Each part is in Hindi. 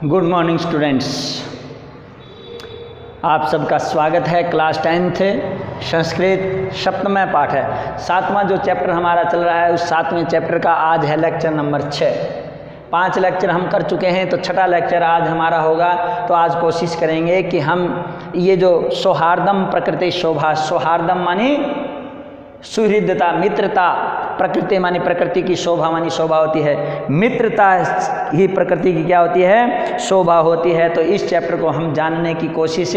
गुड मॉर्निंग स्टूडेंट्स, आप सबका स्वागत है। क्लास 10th संस्कृत सप्तम पाठ है। 7वां जो चैप्टर हमारा चल रहा है उस 7वें चैप्टर का आज है लेक्चर नंबर 6। 5 लेक्चर हम कर चुके हैं, तो 6ठा लेक्चर आज हमारा होगा। तो आज कोशिश करेंगे कि हम ये जो सौहार्दम प्रकृति शोभा, सौहार्दम मानी सुहृदता, मित्रता, प्रकृति मानी प्रकृति की शोभा मानी शोभा होती है, मित्रता ही प्रकृति की क्या होती है, शोभा होती है। तो इस चैप्टर को हम जानने की कोशिश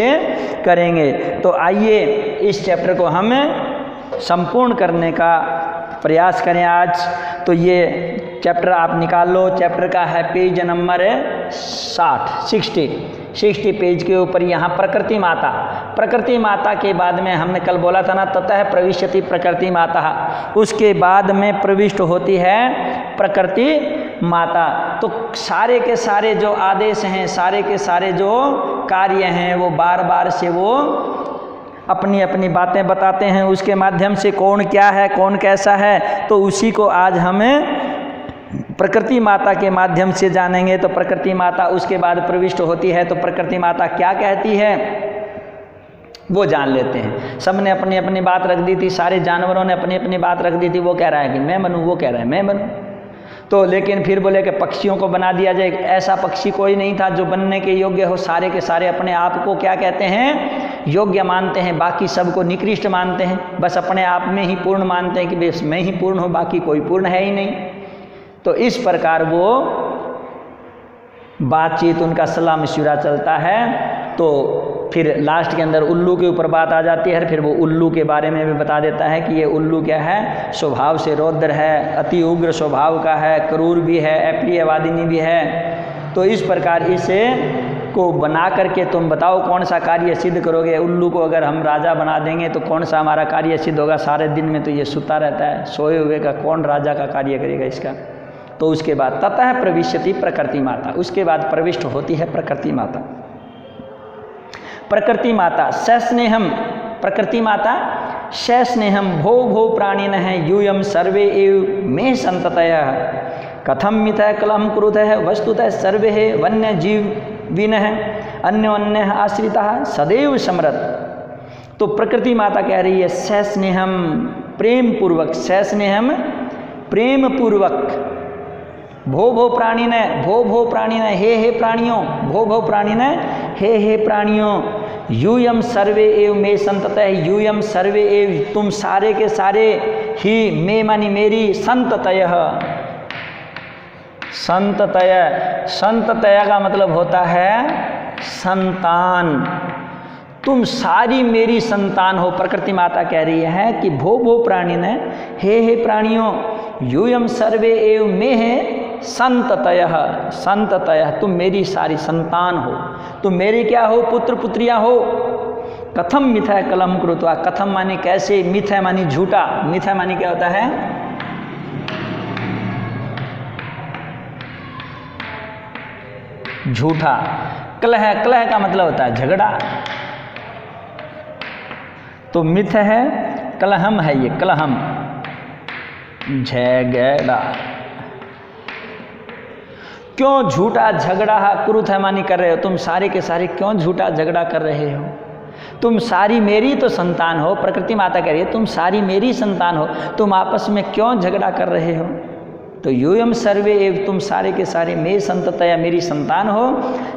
करेंगे। तो आइए इस चैप्टर को हम संपूर्ण करने का प्रयास करें आज। तो ये चैप्टर आप निकाल लो। चैप्टर का है पेज नंबर 60 पेज के ऊपर यहाँ प्रकृति माता। प्रकृति माता के बाद में हमने कल बोला था ना, ततः प्रविशति प्रकृति माता, उसके बाद में प्रविष्ट होती है प्रकृति माता। तो सारे के सारे जो आदेश हैं, सारे के सारे जो कार्य हैं, वो बार बार से वो अपनी अपनी बातें बताते हैं। उसके माध्यम से कौन क्या है, कौन कैसा है, तो उसी को आज हमें प्रकृति माता के माध्यम से जानेंगे। तो प्रकृति माता उसके बाद प्रविष्ट होती है, तो प्रकृति माता क्या कहती है वो जान लेते हैं। सब ने अपनी अपनी बात रख दी थी, सारे जानवरों ने अपनी अपनी बात रख दी थी। वो कह रहा है कि मैं बनूं, वो कह रहा है मैं बनूं। तो लेकिन फिर बोले कि पक्षियों को बना दिया जाए। ऐसा पक्षी कोई नहीं था जो बनने के योग्य हो। सारे के सारे अपने आप को क्या कहते हैं, योग्य मानते हैं, बाकी सबको निकृष्ट मानते हैं। बस अपने आप में ही पूर्ण मानते हैं कि बस मैं ही पूर्ण हूँ, बाकी कोई पूर्ण है ही नहीं। तो इस प्रकार वो बातचीत उनका सलाह मशवरा चलता है। तो फिर लास्ट के अंदर उल्लू के ऊपर बात आ जाती है। फिर वो उल्लू के बारे में भी बता देता है कि ये उल्लू क्या है, स्वभाव से रौद्र है, अति उग्र स्वभाव का है, क्रूर भी है, अप्रियवादिनी भी है। तो इस प्रकार इसे को बना करके तुम बताओ कौन सा कार्य सिद्ध करोगे। उल्लू को अगर हम राजा बना देंगे तो कौन सा हमारा कार्य सिद्ध होगा। सारे दिन में तो ये सुता रहता है, सोए हुए का कौन राजा का कार्य करेगा इसका। तो उसके बाद ततः प्रविशति प्रकृति माता, उसके बाद प्रविष्ट होती है प्रकृति माता। प्रकृति माता सस्नेहम, प्रकृति माता सस्नेहम भो भो प्राणिनः यूयम सर्वे एव मे संततयः कथम मिथः कलहं कुरुतः वस्तुतः सर्वे वन्य जीविनः अन्योन्यः आश्रितः सदैव समरत। तो प्रकृति माता कह रही है सस्नेहम, प्रेम पूर्वक, सस्नेहम प्रेम पूर्वक, भो भो प्राणिन, भो भो प्राणिन, हे प्राणियों, भो भो प्राणिन, हे प्राणियों, यूयम सर्वे एव मे संततः, यूयम सर्वे एव तुम सारे के सारे ही, मे मानी मेरी, संततयः, संततय, संततय का मतलब होता है संतान। तुम सारी मेरी संतान हो। प्रकृति माता कह रही है कि भो भो प्राणिन, हे प्राणियों, यूयम सर्वे एव मे है संततयः, संततयः तुम मेरी सारी संतान हो, तुम मेरी क्या हो, पुत्र पुत्रियां हो। कथम मिथ्या कलम कृत्वा, कथम मानी कैसे, मिथ्या मानी झूठा, मिथ्या मानी क्या होता है, झूठा। कलह, कलह का मतलब होता है झगड़ा। तो मिथ है, कलहम है, ये कलहम झगड़ा। क्यों झूठा झगड़ा कुरुथ है मानी कर रहे हो, तुम सारे के सारे क्यों झूठा झगड़ा कर रहे हो। तुम सारी मेरी तो संतान हो। प्रकृति माता कह रही है तुम सारी मेरी संतान हो, तुम आपस में क्यों झगड़ा कर रहे हो। तो यूयम सर्वे एव तुम सारे के सारे मे संततया मेरी संतान हो।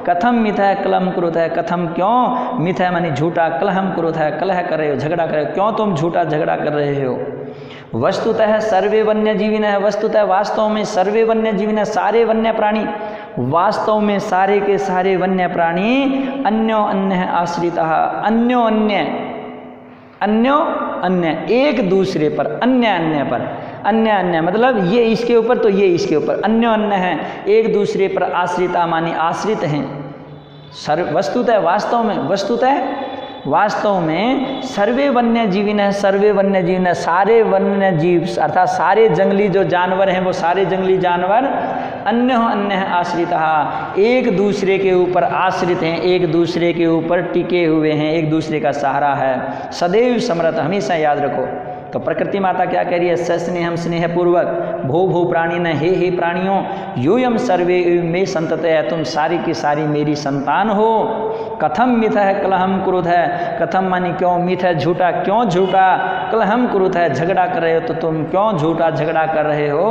कथम मिथ्या कलहं कुरुतः, कथम क्यों, मिथ्या मानी झूठा, कलहं कुरुतः कलह कर रहे हो, झगड़ा कर रहे हो, क्यों तुम झूठा झगड़ा कर रहे हो। वस्तुतः सर्वे वन्य जीविनः, वस्तुतः वास्तव में सर्वे वन्य जीविनः सारे वन्य प्राणी, वास्तव में सारे के सारे वन्य प्राणी अन्यो अन्य आश्रितः, अन्यो अन्य, अन्यो अन्य एक दूसरे पर, अन्य अन्य पर, अन्य अन्य मतलब ये इसके ऊपर तो ये इसके ऊपर, अन्यो अन्य हैं, एक दूसरे पर आश्रिता मानी आश्रित हैं। वस्तुतः वास्तव में, वस्तुतः वास्तव में सर्वे वन्य जीविन, सर्वे वन्य जीविन, सारे वन्य जीव अर्थात सारे जंगली जो जानवर हैं वो सारे जंगली जानवर अन्य अन्य आश्रितः एक दूसरे के ऊपर आश्रित हैं, एक दूसरे के ऊपर टिके हुए हैं, एक दूसरे का सहारा है। सदैव समरत, हमेशा याद रखो तो प्रकृति माता क्या कह रही है? सस्नेहम स्नेह पूर्वक भो भो प्राणी न हे प्राणियों यूयम सर्वे में संतत है, तुम सारी की सारी मेरी संतान हो। कथम मिथ है कलहम क्रुध है, कथम मानी क्यों, मिथ है झूठा, क्यों झूठा, कलहम क्रुध है झगड़ा कर रहे हो तो तुम क्यों झूठा झगड़ा कर रहे हो।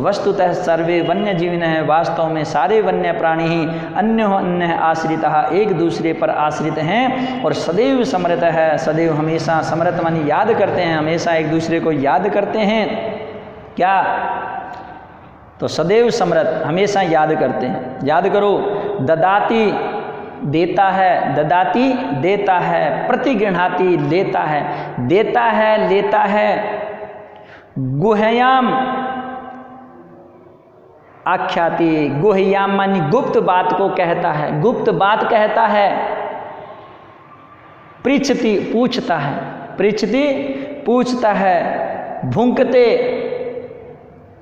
वस्तुतः सर्वे वन्य जीविन है, वास्तव में सारे वन्य प्राणी ही अन्य आश्रितः एक दूसरे पर आश्रित हैं और सदैव समृत है, सदैव हमेशा समृत मानी याद करते हैं, हमेशा एक दूसरे को याद करते हैं। क्या? तो सदैव समृत, हमेशा याद करते हैं। याद करो, ददाती देता है, ददाती देता है, प्रतिगृह्णाति लेता है, देता है लेता है। गुह्याम आख्याति, गुह्याम मानी गुप्त बात को कहता है, गुप्त बात कहता है। पृच्छति पूछता है, पृच्छति पूछता है। भुंकते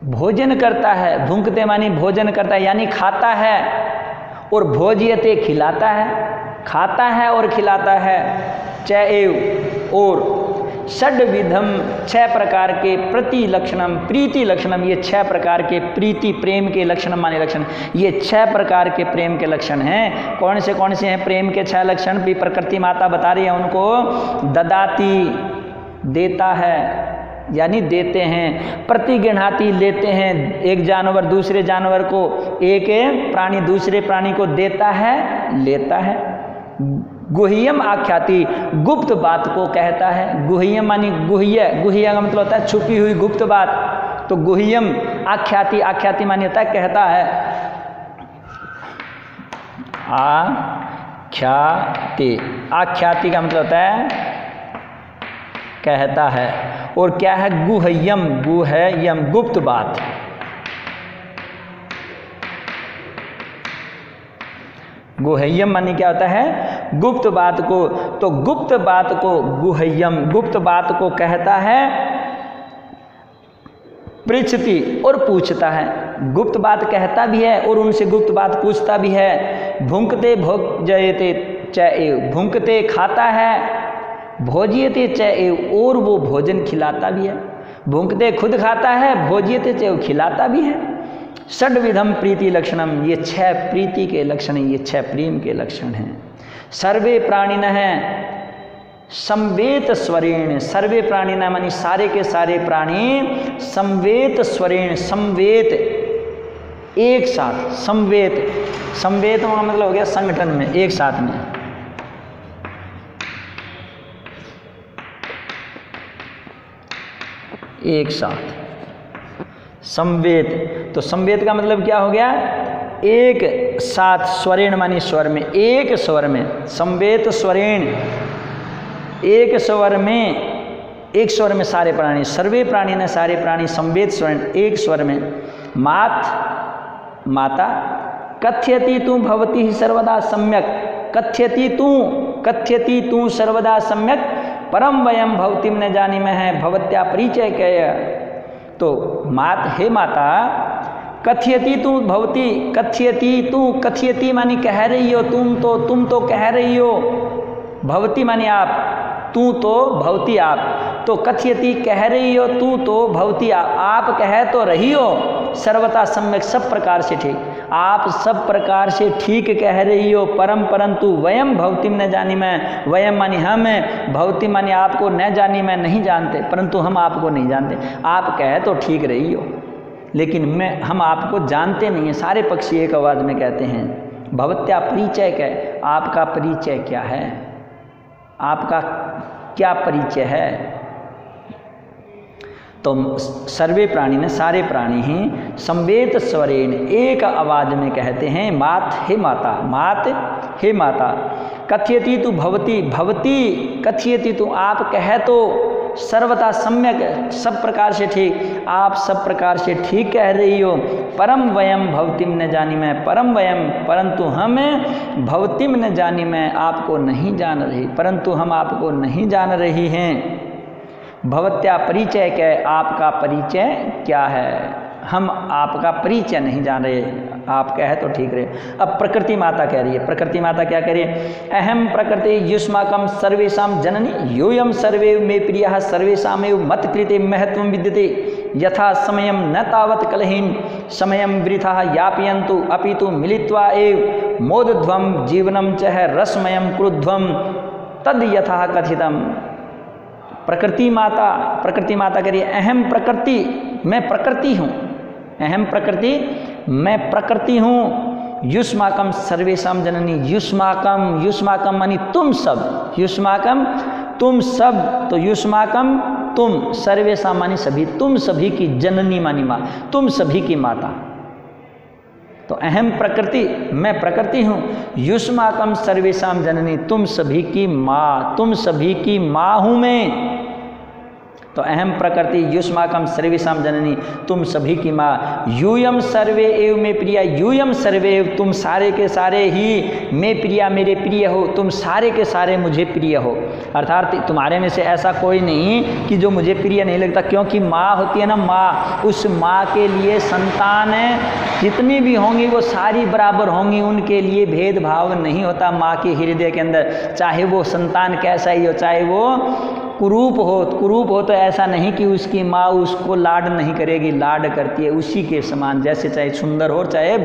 भोजन करता है, भुंकते मानी भोजन करता है यानी खाता है, और भोज्यते खिलाता है, खाता है और खिलाता है। चैव और षड्विधम 6 प्रकार के प्रति लक्षणम प्रीति लक्षणम, ये 6 प्रकार के प्रीति प्रेम के लक्षण माने लक्षण, ये 6 प्रकार के प्रेम के लक्षण हैं। कौन से हैं प्रेम के 6 लक्षण? भी प्रकृति माता बता रही है उनको। ददाती देता है यानी देते हैं, प्रतिगृह्णाति लेते हैं, एक जानवर दूसरे जानवर को, एक प्राणी दूसरे प्राणी को देता है लेता है। गुह्यम आख्याति गुप्त बात को कहता है, गुह्यम मानी गुह्य, गुह्य का मतलब होता है छुपी हुई गुप्त बात, तो गुह्यम आख्याति, आख्याति मानी होता है कहता है। आख्याति, आख्याति का मतलब होता है कहता है। और क्या है? गुह्यम, गुह्यम गुप्त बात। गुह्यम मानी क्या होता है? गुप्त बात को। तो गुप्त बात को गुह्यम, गुप्त बात को कहता है। पृच्छति और पूछता है, गुप्त बात कहता भी है और उनसे गुप्त बात पूछता भी है। भुंकते भोज्यते चैव, भुंकते खाता है, भोज्यते चैव और वो भोजन खिलाता भी है। भुंकते खुद खाता है, भोज्यते चैव खिलाता भी है। षड्विधम प्रीति लक्षणम, ये 6 प्रीति के लक्षण हैं, ये 6 प्रेम के लक्षण हैं। सर्वे प्राणिन हैं संवेत स्वरेण, सर्वे प्राणिन मानी सारे के सारे प्राणी संवेत स्वरेण, संवेत एक साथ, संवेत, संवेत का मतलब हो गया संगठन में, एक साथ में। एक साथ संवेद, तो संवेद का मतलब क्या हो गया? एक साथ, स्वरेण मानी स्वर में, एक स्वर में, संवेद स्वरेण, एक स्वर में, एक स्वर में सारे प्राणी, सर्वे प्राणी ने सारे प्राणी संवेद स्वरेण एक स्वर में। मात माता, कथ्यति तू भवती ही सर्वदा सम्यक, कथ्यति तू सर्वदा सम्यक, परम वयम भवतीम न जानी में है भवत्या परिचय कय। तो मात, हे माता, कथ्यति तू भवती, कथ्यति तू, कथ्यति मानी कह रही हो, तुम तो कह रही हो, भवती मानी आप, तू तो भवती आप, तो कथ्यति कह रही हो, तू तो भवती आप कह तो रही हो, सर्वथा सम्यक सब प्रकार से ठीक, आप सब प्रकार से ठीक कह रही हो। परम परंतु वयम भवतीम न जानी मैं, वयम मानी हम, भवती मानी आपको, न जानी मैं नहीं जानते, परंतु हम आपको नहीं जानते। आप कह तो ठीक रही हो लेकिन हम आपको जानते नहीं हैं। सारे पक्षी एक आवाज़ में कहते हैं भवत्या परिचय कह, आपका परिचय क्या है, आपका क्या परिचय है। तो सर्वे प्राणी ने सारे प्राणी ही संवेद स्वरेण एक आवाज में कहते हैं मात हे माता, मात हे माता। कथ्यति तु भवती, भवती कथ्यति तु आप कह तो, सर्वथा सम्यक सब प्रकार से ठीक, आप सब प्रकार से ठीक कह रही हो। परम वयम भवतीम न जानी मैं, परम वयम परंतु हम भवतीम न जानी मैं, आपको नहीं जान रही, परंतु हम आपको नहीं जान रही हैं। भवत्या परिचय क्या, आपका परिचय क्या है, हम आपका परिचय नहीं जान रहे, आप कहे तो ठीक रहे। अब प्रकृति माता कह रही है, प्रकृति माता क्या कह रही है? अहम प्रकृति युष्माकम सर्वेषां जननी यूयम सर्वे मे प्रियः सर्वेषामेव मत्कृते महत्वं विद्यते यथा समयं न तावत् कलहीन समयं वृथा यापयन्तु अपितु मिलित्वा एव मोदध्वं जीवनं च है रसमयं क्रुध्वं तद यथा कथितम। प्रकृति माता कह रही है अहम प्रकृति, मैं प्रकृति हूँ, अहम प्रकृति मैं प्रकृति हूँ। युष्माकम सर्वेषां जननी, युष्माकम, युष्माकम मानी तुम सब, युष्माकम तुम सब, तो युष्माकम तुम, सर्वेषां मानी सभी, तुम सभी की, जननी मानी माँ, तुम सभी की माता। तो अहम प्रकृति मैं प्रकृति हूँ, युष्माकम सर्वेषां जननी तुम सभी की माँ, तुम सभी की माँ हूँ मैं। तो अहम प्रकृति युष्माकम सर्वेषां जननी तुम सभी की माँ। यूयम सर्वे एव में प्रिया, यूयम सर्वे एव तुम सारे के सारे ही मैं प्रिया मेरे प्रिय हो, तुम सारे के सारे मुझे प्रिय हो। अर्थात तुम्हारे में से ऐसा कोई नहीं कि जो मुझे प्रिय नहीं लगता, क्योंकि माँ होती है ना माँ, उस माँ के लिए संतान जितनी भी होंगी वो सारी बराबर होंगी, उनके लिए भेदभाव नहीं होता माँ के हृदय के अंदर, चाहे वो संतान कैसा ही हो, चाहे वो कुरूप हो तो ऐसा नहीं कि उसकी माँ उसको लाड नहीं करेगी, लाड करती है उसी के समान, जैसे चाहे सुंदर हो चाहे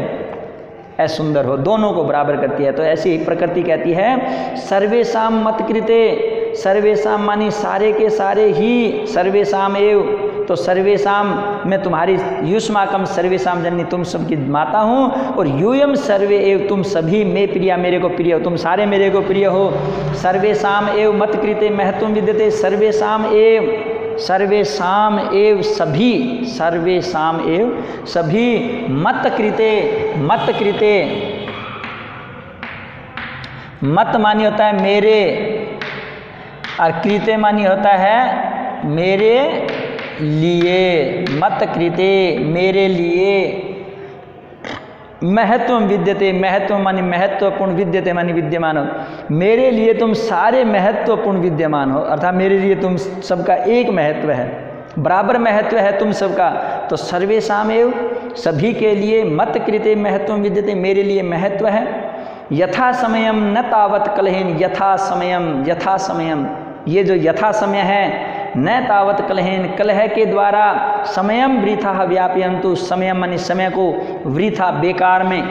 असुंदर हो, दोनों को बराबर करती है। तो ऐसी ही प्रकृति कहती है सर्वेषां मत्कृते, सर्वेषां मानी सारे के सारे ही, सर्वेषां एव, तो सर्वेषां मैं तुम्हारी, युष्माकम सर्वेषां जननी तुम सबकी माता हूँ, और यूयम सर्वे एव तुम सभी मैं प्रिया मेरे को प्रिय हो, तुम सारे मेरे को प्रिय हो। सर्वेषां एव मतकृते महत्वं विद्यते, सर्वेषां एव, सर्वेषां एव सभी, सर्वेषां एव सभी मतकृते, मतकृते, मत मानी होता है मेरे, और कृते मानी होता है मेरे लिए, मत कृते मेरे लिए, महत्व विद्यते, महत्व मानी महत्वपूर्ण, विद्यते मानी विद्यमान हो, मेरे लिए तुम सारे महत्वपूर्ण विद्यमान हो, अर्थात मेरे लिए तुम सबका एक महत्व है, बराबर महत्व है तुम सबका। तो सर्वेषां एव सभी के लिए, मत कृते महत्व विद्यते मेरे लिए महत्व है, यथा समयम न तावत कलहीन, यथा समयम, यथा समयम, ये जो यथा समय है, न तावत कलहीन, कलह के द्वारा, समयम वृथा व्यापयन्तु, समयम मानी समय को, वृथा बेकार में,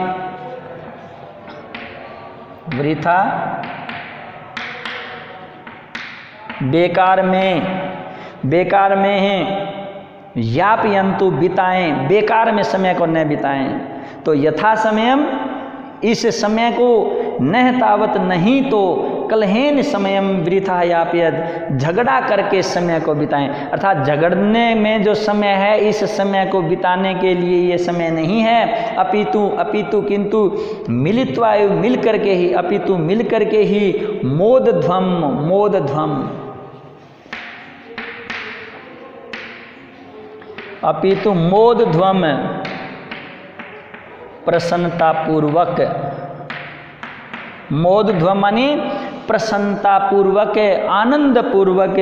वृथा बेकार में, बेकार में है, यापयन्तु बिताएं, बेकार में समय को न बिताएं। तो यथा समयम, इस समय को, न तावत नहीं तो, कलहेन समयम वृथा यापयत, झगड़ा करके समय को बिताएं, अर्थात झगड़ने में जो समय है इस समय को बिताने के लिए ये समय नहीं है, अपितु, अपितु किंतु मिलित्वा, मिल करके ही, अपितु मिल करके ही, मोदध्वम, मोदध्वम, अपितु मोदध्वम, प्रसन्नतापूर्वक, मोदध्वम मानी प्रसन्नतापूर्वक, आनंदपूर्वक,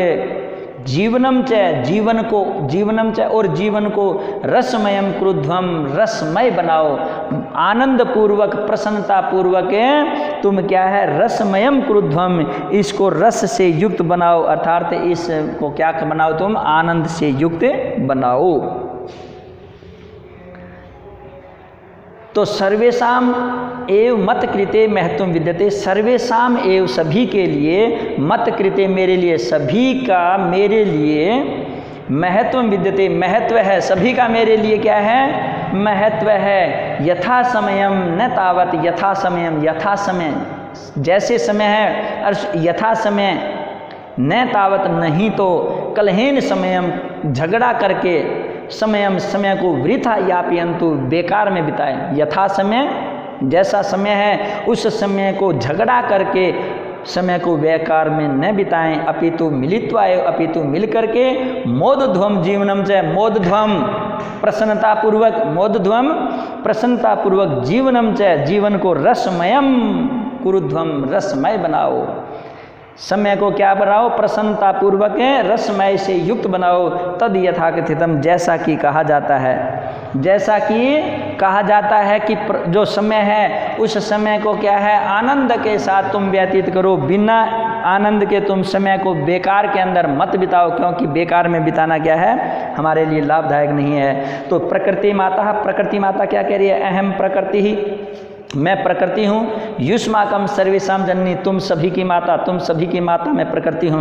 जीवनम च, जीवन को, जीवनम च और जीवन को, रसमयम क्रुध्वम, रसमय बनाओ, आनंदपूर्वक, प्रसन्नतापूर्वक तुम क्या है, रसमयम क्रुध्वम, इसको रस से युक्त बनाओ, अर्थात इसको क्या बनाओ तुम, आनंद से युक्त बनाओ। तो सर्वेषां एव मत कृते महत्व विद्यते, सर्वेषां एव सभी के लिए, मत कृते मेरे लिए, सभी का मेरे लिए, महत्व विद्यते महत्व है, सभी का मेरे लिए क्या है, महत्व है। यथा समयम न तावत, यथा समयम, यथा समय, जैसे समय है, और यथा समय, न तावत नहीं तो, कलहेन समयम, झगड़ा करके, समयम समय को, वृथा यापयन्तु बेकार में बिताए, यथा समय जैसा समय है उस समय को झगड़ा करके समय को बेकार में न बिताएं, अपितु मिलित्वा, अपितु मिल करके, मोदध्वम जीवनम च, मोदध्वम प्रसन्नतापूर्वक, मोदध्वम प्रसन्नतापूर्वक, जीवनम च जीवन को, रसमयम कुरुध्वम रसमय बनाओ, समय को क्या बनाओ, प्रसन्नता पूर्वक रसमय से युक्त बनाओ। तद यथाकथितम, जैसा कि कहा जाता है, जैसा कि कहा जाता है कि जो समय है उस समय को क्या है, आनंद के साथ तुम व्यतीत करो, बिना आनंद के तुम समय को बेकार के अंदर मत बिताओ, क्योंकि बेकार में बिताना क्या है, हमारे लिए लाभदायक नहीं है। तो प्रकृति माता क्या कह रही है, अहम प्रकृति ही, मैं प्रकृति हूँ। युष्माकम सर्वेशम जननी, तुम सभी की माता मैं प्रकृति हूँ।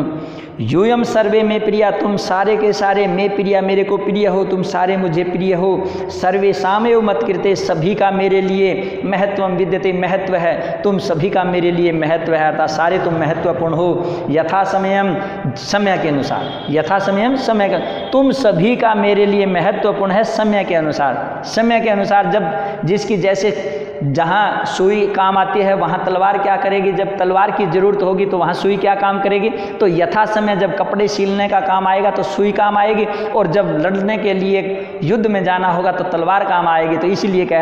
यूयम सर्वे में प्रिया, तुम सारे के सारे में प्रिया, मेरे को प्रिय हो, तुम सारे मुझे प्रिय हो। सर्वेशाम एव मत कृते, सभी का मेरे लिए महत्वम विद्यते, महत्व है, तुम सभी का मेरे लिए महत्व है, अर्थात सारे तुम महत्वपूर्ण हो। यथा समयम, समय के अनुसार, यथा समयम समय का, तुम सभी का मेरे लिए महत्वपूर्ण है समय के अनुसार। समय के अनुसार, जब जिसकी जैसे जहाँ सुई काम आती है वहाँ तलवार क्या करेगी, जब तलवार की ज़रूरत होगी तो वहाँ सुई क्या काम करेगी। तो यथा समय जब कपड़े सिलने का काम आएगा तो सुई काम आएगी, और जब लड़ने के लिए युद्ध में जाना होगा तो तलवार काम आएगी। तो इसीलिए कह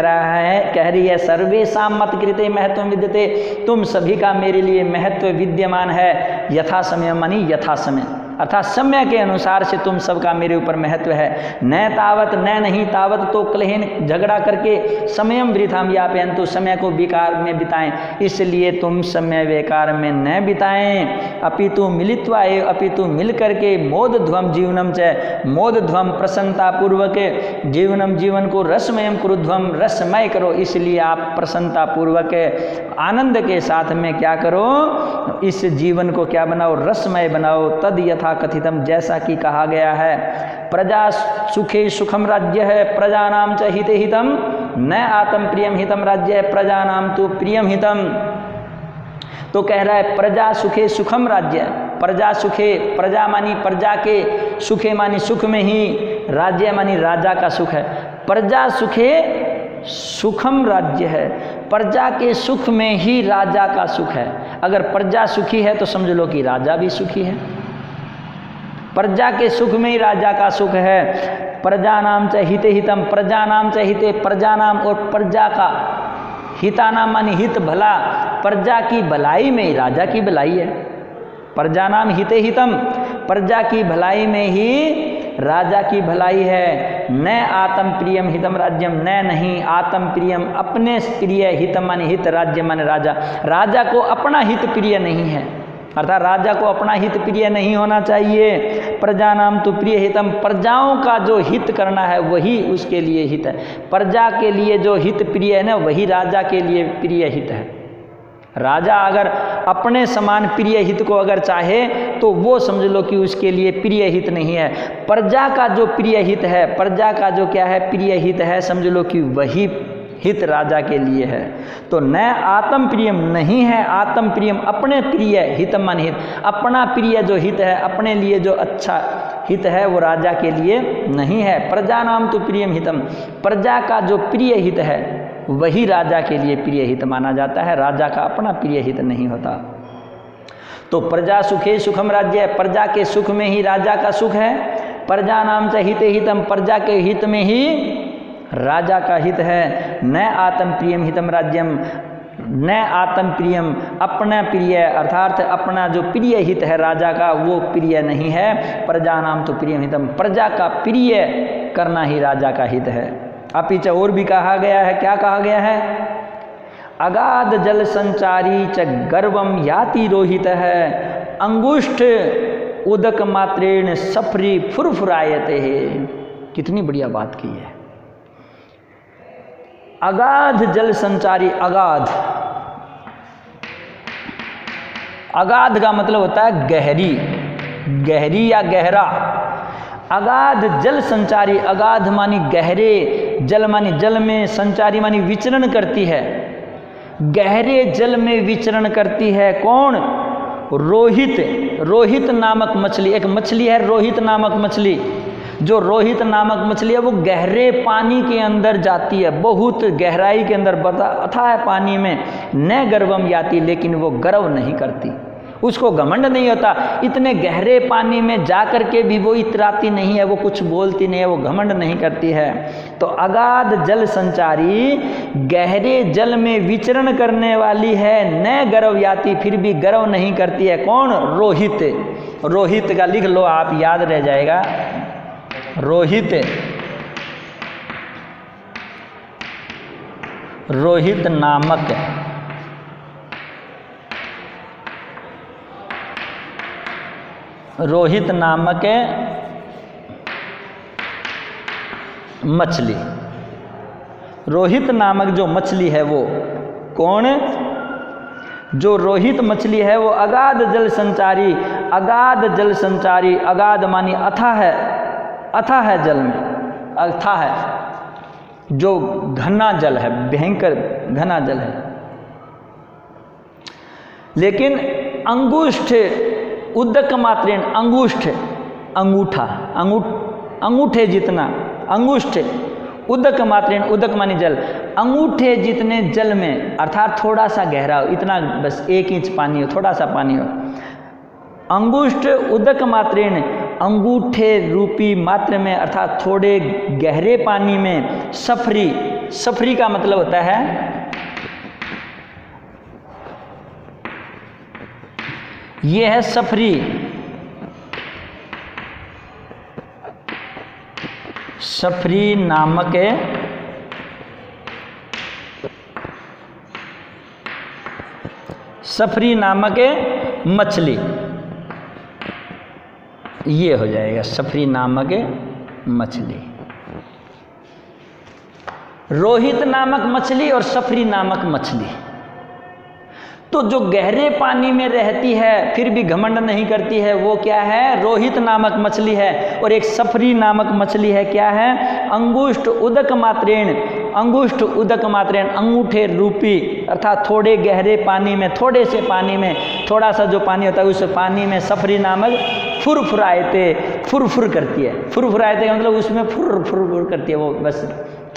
रही है सर्वेशाम मत कृते महत्व विद्यते, तुम सभी का मेरे लिए महत्व विद्यमान है। यथा समय मानी यथा समय, अर्थात समय के अनुसार से तुम सबका मेरे ऊपर महत्व है। न तावत, न नहीं तावत, तो कलहीन झगड़ा करके समयम वृथाम यापयन, तो समय को बेकार में बिताएं, इसलिए तुम समय बेकार में न बिताएं। अपितु मिलित्वा एव, अपितु मिल करके मोदध्वम जीवनम च, मोदध्वम प्रसन्नता पूर्वक जीवनम, जीवन को रसमयम कुरुध्वम, रसमय करो, इसलिए आप प्रसन्नता पूर्वक आनंद के साथ में क्या करो, इस जीवन को क्या बनाओ, रसमय बनाओ। तद यथा कथितम, जैसा कि कहा गया है, प्रजा सुखे सुखम राज्य है, प्रजा नाम च हिते हितम, न आत्म प्रियम हितम राज्य है, प्रजा नाम तो प्रियम हितम। तो कह रहा है प्रजा सुखे सुखम राज्य, प्रजा सुखे, प्रजा मानी प्रजा के, सुखे मानी सुख में ही, राज्य मानी राजा का सुख है। प्रजा सुखे सुखम राज्य है, प्रजा के सुख में ही राजा का सुख है। अगर प्रजा सुखी है तो समझ लो कि राजा भी सुखी है, प्रजा के सुख में ही राजा का सुख है। प्रजा नाम च हिते हितम, प्रजा नाम च हिते, प्रजा नाम और प्रजा का, हिता नाम मानी हित भला, प्रजा की भलाई में ही राजा की भलाई है। प्रजा नाम हिते हितम, प्रजा की भलाई में ही राजा की भलाई है। न आत्म प्रियम हितम राज्यम, न नहीं आत्म प्रियम, अपने प्रिय, हितम माने हित, राज्य माने राजा, राजा को अपना हित प्रिय नहीं है, अर्थात राजा को अपना हित प्रिय नहीं होना चाहिए। प्रजा नाम तो प्रिय हितम, प्रजाओं का जो हित करना है वही उसके लिए हित है। प्रजा के लिए जो हित प्रिय है ना, वही राजा के लिए प्रिय हित है। राजा अगर अपने समान प्रिय हित को अगर चाहे तो वो समझ लो कि उसके लिए प्रिय हित नहीं है। प्रजा का जो प्रिय हित है, प्रजा का जो क्या है प्रिय हित है, समझ लो कि वही हित राजा के लिए है। तो न आत्म प्रियम नहीं है, आत्म प्रियम अपने प्रिय, हितम मान हित, अपना प्रिय जो हित है, अपने लिए जो अच्छा हित है वो राजा के लिए नहीं है। प्रजा नाम तो प्रियम हितम, प्रजा का जो प्रिय हित है वही राजा के लिए प्रिय हित माना जाता है, राजा का अपना प्रिय हित नहीं होता। तो प्रजा सुखे सुखम राज्य है, प्रजा के सुख में ही राजा का सुख है। प्रजा नाम से हिते हितम, प्रजा के हित में ही राजा का हित है। न आत्म प्रियम हितम राज्यम, न आत्म प्रियम, अपना प्रिय अर्थात अपना जो प्रिय हित है राजा का वो प्रिय नहीं है। प्रजा नाम तो प्रियम हितम, प्रजा का प्रिय करना ही राजा का हित है। अपिच और भी कहा गया है, क्या कहा गया है, अगाध जल संचारी च गर्वम याति रोहित है, अंगुष्ठ उदक मात्रेण सफरी फुरफुरायते है। कितनी बढ़िया बात की है। अगाध जल संचारी, अगाध, अगाध का मतलब होता है गहरी, गहरी या गहरा। अगाध जल संचारी, अगाध मानी गहरे, जल मानी जल में, संचारी मानी विचरण करती है, गहरे जल में विचरण करती है। कौन? रोहित, रोहित नामक मछली, एक मछली है रोहित नामक मछली। जो रोहित नामक मछली है वो गहरे पानी के अंदर जाती है, बहुत गहराई के अंदर, अथाह पानी में, न गर्वम याति, लेकिन वो गर्व नहीं करती, उसको घमंड नहीं होता। इतने गहरे पानी में जा कर के भी वो इतराती नहीं है, वो कुछ बोलती नहीं है, वो घमंड नहीं करती है। तो अगाध जल संचारी, गहरे जल में विचरण करने वाली है, न गर्व याती, फिर भी गर्व नहीं करती है। कौन? रोहित। रोहित का लिख लो आप, याद रह जाएगा। रोहित, रोहित नामक मछली, रोहित नामक जो मछली है वो कौन? जो रोहित मछली है वो अगाध जल संचारी, अगाध जल संचारी, अगाध मानी अथाह है, अथाह है जल में, अथाह है, जो घना जल है, भयंकर घना जल है। लेकिन अंगुष्ठ उदक मात्रेण, अंगुष्ठ अंगूठा, अंगूठे जितना, अंगुष्ठ उदक मात्रेण, उदक मानी जल, अंगूठे जितने जल में, अर्थात थोड़ा सा गहरा हो, इतना बस 1 इंच पानी हो, थोड़ा सा पानी हो। अंगुष्ठ उदक मात्रेण, अंगूठे रूपी मात्र में, अर्थात थोड़े गहरे पानी में, सफरी, सफरी का मतलब होता है ये है सफरी, सफरी नामक सफरी नामक मछली, ये हो जाएगा सफरी नामक मछली। रोहित नामक मछली और सफरी नामक मछली। तो जो गहरे पानी में रहती है फिर भी घमंड नहीं करती है, वो क्या है? रोहित नामक मछली है। और एक सफरी नामक मछली है, क्या है? अंगुष्ठ उदक मात्रेण, अंगुष्ठ उदक मात्रेण, अंगूठे रूपी, अर्थात थोड़े गहरे पानी में, थोड़े से पानी में, थोड़ा सा जो पानी होता है उस पानी में सफरी नामक फुरफुरायते, फुरफुर करती है। फुरफुरायते का मतलब उसमें फुर फुर करती है, वो बस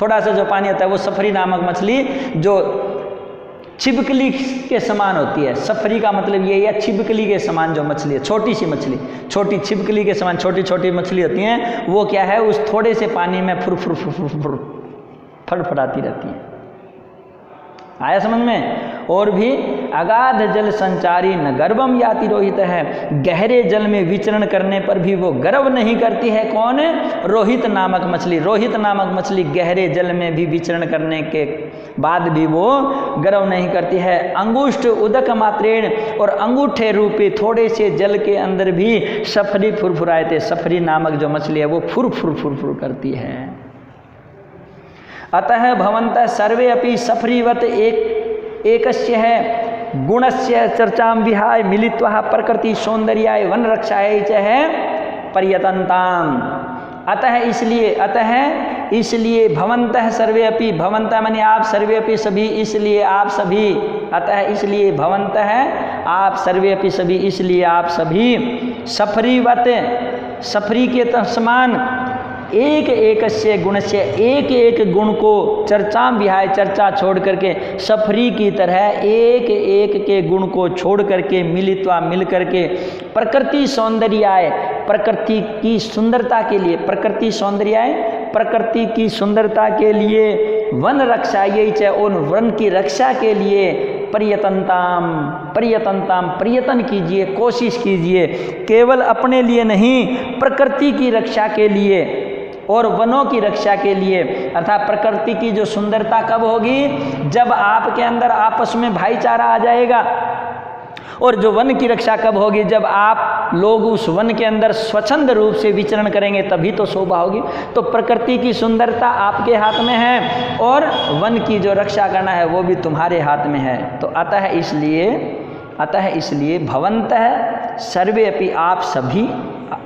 थोड़ा सा जो पानी होता है वो सफरी नामक मछली, जो छिपकली के समान होती है। सफरी का मतलब यही है, छिपकली के समान जो मछली है, छोटी सी मछली, छोटी छिपकली के समान छोटी छोटी मछली होती हैं, वो क्या है? उस थोड़े से पानी में फुर फुर फुर फुर फुर फड़फड़ाती रहती है। आया समझ में? और भी अगाध जल संचारी न गर्वम याति रोहित है, गहरे जल में विचरण करने पर भी वो गर्व नहीं करती है। कौन? रोहित नामक मछली। रोहित नामक मछली गहरे जल में भी विचरण करने के बाद भी वो गर्व नहीं करती है। अंगुष्ठ उदक मात्रेण, और अंगूठे रूपी थोड़े से जल के अंदर भी सफरी फुरफुराते, सफरी नामक जो मछली है वो फुर फुर फुर फुर करती है। अतः भवन्तः सर्वे अपि सफरीवत एकस्य है गुणस्य चर्चां विहाय मिलित्वा प्रकृति सौंदर्याय वन रक्षाय च है पर्यतन्ताम। अतः इसलिए, अतः इसलिए भवन्तः सर्वे अपि, भवन्तः माने आप, सर्वे अपि सभी, इसलिए आप सभी, अतः इसलिए भवन्तः आप, सर्वे अपि सभी, इसलिए आप सभी, सफरीवत, सफरी के समान, एक एक से गुण से, एक एक गुण को चर्चा विहाय, चर्चा छोड़ करके, सफरी की तरह एक एक के गुण को छोड़ करके, मिलित्वा मिल करके, प्रकृति सौंदर्याय, प्रकृति की सुंदरता के लिए, प्रकृति सौंदर्याय, प्रकृति की सुंदरता के लिए, वन रक्षा यही च, उन वन की रक्षा के लिए पर्यतनताम, पर्यतनताम, प्रयत्न कीजिए, कोशिश कीजिए, केवल अपने लिए नहीं, प्रकृति की रक्षा के लिए और वनों की रक्षा के लिए। अर्थात प्रकृति की जो सुंदरता कब होगी? जब आपके अंदर आपस में भाईचारा आ जाएगा। और जो वन की रक्षा कब होगी? जब आप लोग उस वन के अंदर स्वच्छंद रूप से विचरण करेंगे, तभी तो शोभा होगी। तो प्रकृति की सुंदरता आपके हाथ में है और वन की जो रक्षा करना है वो भी तुम्हारे हाथ में है। तो अतः इसलिए भवन्तः सर्वे अपि, आप सभी,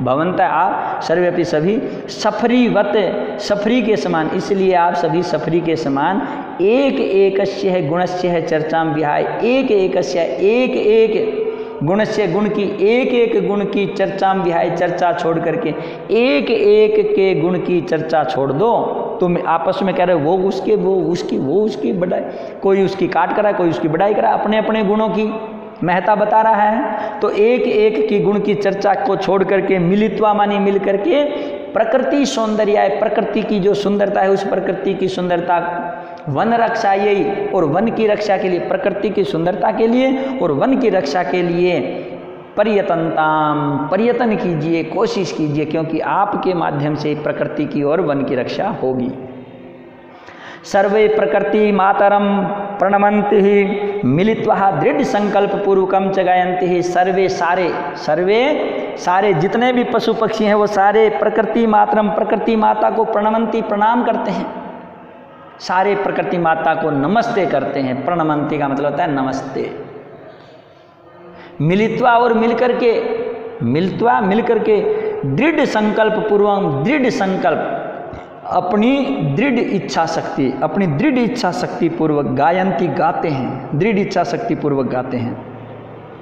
भवन्तः आप, सर्वे अपि सभी, सफरीवत, सफरी के समान, इसलिए आप सभी सफरी के समान, एक एकस्य है गुणस्य है चर्चाम विहाय, एक एकस्य, एक एक गुणस्य, गुण की, एक एक गुण की चर्चाम विहाय, चर्चा छोड़ करके, एक एक के गुण की चर्चा छोड़ दो। तुम आपस में कह रहे हो वो उसके, वो उसकी, वो उसकी बढ़ाई, कोई उसकी काट करा, कोई उसकी बढ़ाई करा, अपने अपने गुणों की मेहता बता रहा है। तो एक एक की गुण की चर्चा को छोड़ करके मिलित्वा मानी मिल करके प्रकृति सौंदर्य है, प्रकृति की जो सुंदरता है उस प्रकृति की सुंदरता, वन रक्षा यही, और वन की रक्षा के लिए, प्रकृति की सुंदरता के लिए और वन की रक्षा के लिए पर्यतनताम, पर्यतन कीजिए, कोशिश कीजिए, क्योंकि आपके माध्यम से प्रकृति की और वन की रक्षा होगी। सर्वे प्रकृति मातरम प्रणमंति ही मिलित्वा दृढ़ संकल्प पूर्वकम च गायन्ति ही। सर्वे सारे जितने भी पशु पक्षी हैं वो सारे प्रकृति मातरम, प्रकृति माता को प्रणमंती, प्रणाम करते हैं, सारे प्रकृति माता को नमस्ते करते हैं। प्रणमंती का मतलब होता है नमस्ते। मिलित्वा और मिलकर के, मिलित्वा मिलकर के दृढ़ संकल्प पूर्वक, दृढ़ संकल्प, अपनी दृढ़ इच्छा शक्ति, अपनी दृढ़ इच्छा शक्ति पूर्वक गायन्ति गाते हैं, दृढ़ इच्छा शक्ति पूर्वक गाते हैं।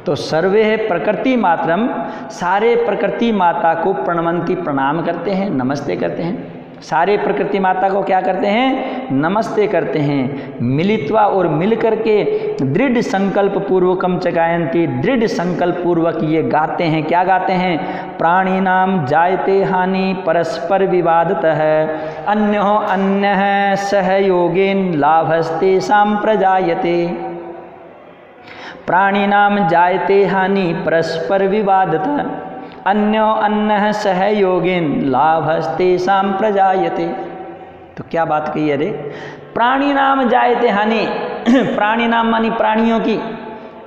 तो सर्वे है प्रकृति मात्रम, सारे प्रकृति माता को प्रणमंती, प्रणाम करते हैं, नमस्ते करते हैं। सारे प्रकृति माता को क्या करते हैं? नमस्ते करते हैं। मिलित्वा और मिल करके दृढ़ संकल्प पूर्वकम च गायन्ति, दृढ़ संकल्प पूर्वक ये गाते हैं। क्या गाते हैं? प्राणी नाम जायते हानि परस्पर विवादतः, अन्यो अन्य सहयोगेन लाभस्ते साम प्रजायते। प्राणी नाम जायते हानि परस्पर विवादतः, अन्यो अन्य सहयोगेन लाभस्ते साम प्रजायते। तो क्या बात कही? अरे प्राणी नाम जायते हानि, प्राणी नाम मानी प्राणियों की,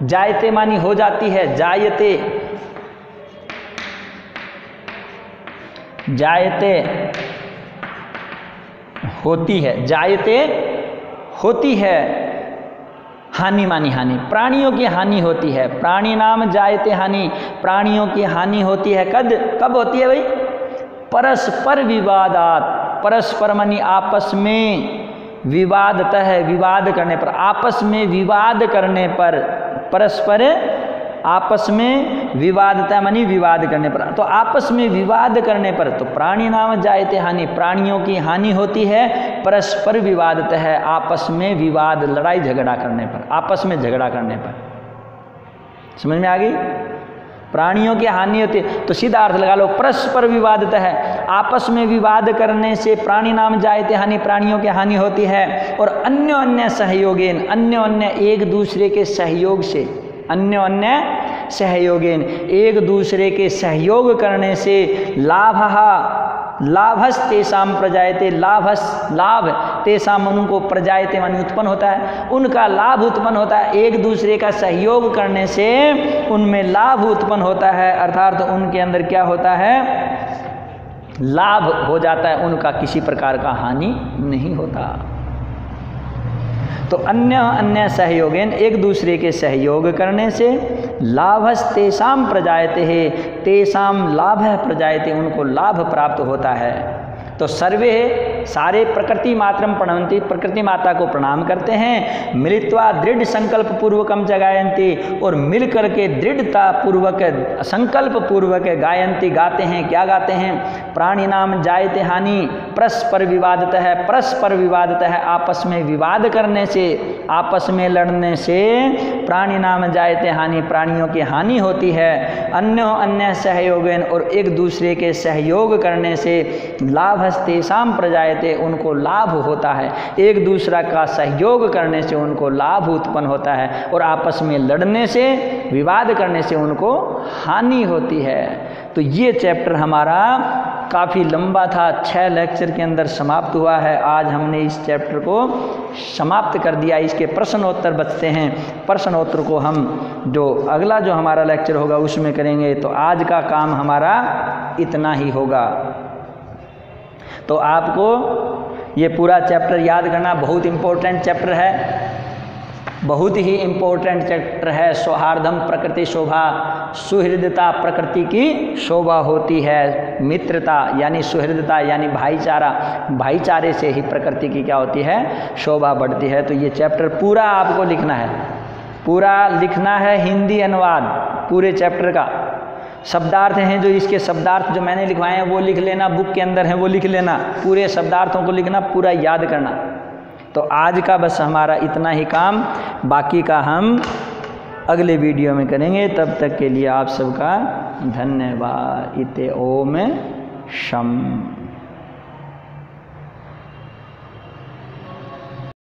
जायते मानी हो जाती है, जायते, जायते होती है, जायते होती है, हानि मानी हानि, प्राणियों की हानि होती है। प्राणी नाम जायते हानि, प्राणियों की हानि होती है। कब होती है भाई? परस्पर विवादात, परस्पर मानी आपस में, विवादतः है विवाद करने पर, आपस में विवाद करने पर, परस्पर आपस में विवादता मानी विवाद करने पर। तो आपस में विवाद करने पर, तो प्राणी नाम जायते हानि, प्राणियों की हानि होती है, परस्पर विवादता है, आपस में विवाद, लड़ाई झगड़ा करने पर, आपस में झगड़ा करने पर। समझ में आ गई? प्राणियों की हानि होती है, तो सीधा अर्थ लगा लो, परस्पर विवादता है, आपस में विवाद करने से प्राणी नाम जायते हानि, प्राणियों की हानि होती है। और अन्य अन्य सहयोगेन, अन्य अन्य एक दूसरे के सहयोग से, अन्य अन्य सहयोगेन, एक दूसरे के सहयोग करने से लाभस तेसाम प्रजायते, लाभ तेसाम उनको प्रजायते मानी उत्पन्न होता है, उनका लाभ उत्पन्न होता है। एक दूसरे का सहयोग करने से उनमें लाभ उत्पन्न होता है, अर्थात उनके अंदर क्या होता है? लाभ हो जाता है, उनका किसी प्रकार का हानि नहीं होता। तो अन्य अन्य सहयोगेन, एक दूसरे के सहयोग करने से लाभस तेसाम प्रजायते है, तेसाम लाभ प्रजायते, उनको लाभ प्राप्त होता है। तो सर्वे सारे प्रकृति मात्रम प्रणमंती, प्रकृति माता को प्रणाम करते हैं। मिलित्वा दृढ़ संकल्प पूर्वकम च गायन्ति, और मिल करके दृढ़ता पूर्वक, संकल्प पूर्वक गायन्ति गाते हैं। क्या गाते हैं? प्राणी नाम जायते हानि परस्पर विवादतः है, परस्पर विवादतः है, आपस में विवाद करने से, आपस में लड़ने से प्राणी नाम जायते हानि, प्राणियों की हानि होती है। अन्यो अन्य सहयोगेन, और एक दूसरे के सहयोग करने से लाभ तेसाम प्रजायते, उनको लाभ होता है, एक दूसरा का सहयोग करने से उनको लाभ उत्पन्न होता है, और आपस में लड़ने से, विवाद करने से उनको हानि होती है। तो ये चैप्टर हमारा काफ़ी लंबा था, 6 लेक्चर के अंदर समाप्त हुआ है। आज हमने इस चैप्टर को समाप्त कर दिया। इसके प्रश्नोत्तर बचते हैं, प्रश्नोत्तर को हम जो अगला जो हमारा लेक्चर होगा उसमें करेंगे। तो आज का काम हमारा इतना ही होगा। तो आपको ये पूरा चैप्टर याद करना बहुत इम्पोर्टेंट चैप्टर है, बहुत ही इम्पोर्टेंट चैप्टर है। सौहार्दम प्रकृति शोभा, सुहृदता प्रकृति की शोभा होती है। मित्रता यानी सुहृदता यानी भाईचारा, भाईचारे से ही प्रकृति की क्या होती है? शोभा बढ़ती है। तो ये चैप्टर पूरा आपको लिखना है, पूरा लिखना है, हिंदी अनुवाद पूरे चैप्टर का। शब्दार्थ हैं जो इसके शब्दार्थ जो मैंने लिखवाए हैं वो लिख लेना, बुक के अंदर है वो लिख लेना, पूरे शब्दार्थों को लिखना, पूरा याद करना। तो आज का बस हमारा इतना ही काम, बाकी का हम अगले वीडियो में करेंगे। तब तक के लिए आप सबका धन्यवाद। इते ओम शम।